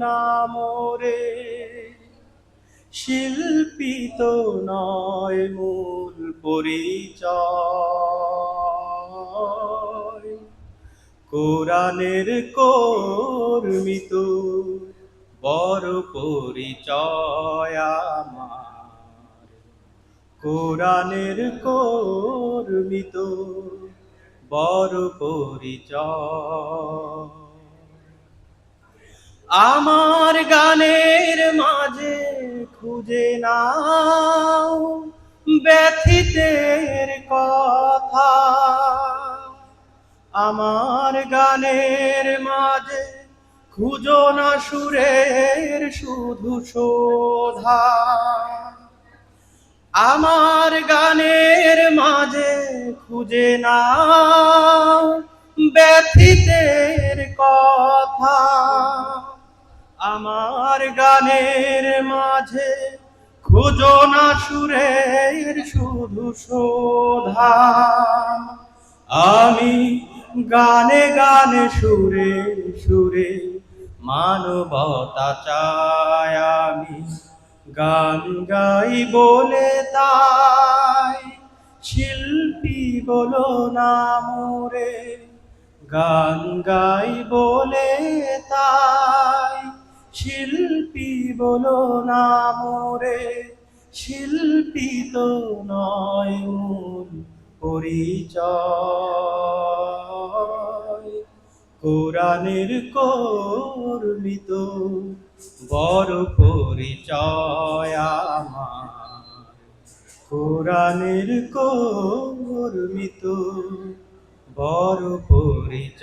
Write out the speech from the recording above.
না মোরে। শিল্পী তো নয় মূল পরিচয়, কোরআনের কর্মী তো বড় পরিচয় আমার। কোরআনের কর্মী তো বড় পরিচয়। আমার গানের মাঝে খুঁজে নাও ব্যথিতের কথা, আমার গানের মাঝে খুঁজো না সুরের শুধু শোধা। আমার গানের মাঝে খুঁজে নাও ব্যথিতের কথা, আমার গানের মাঝে খুঁজো না সুরের শুধু শোধা। আমি গানে গানে সুরে সুরে মানবতা চাই, আমি গান গাই বলে তাই শিল্পী বলো না মোরে। গান গাই বলে তাই শিল্পী বলো না মোরে। শিল্পী তো নয় মূল পরিচয়, কোরআনের কর্মী তো বড় পরিচয় আমার। কোরআনের কর্মী তো বড় পরিচয়।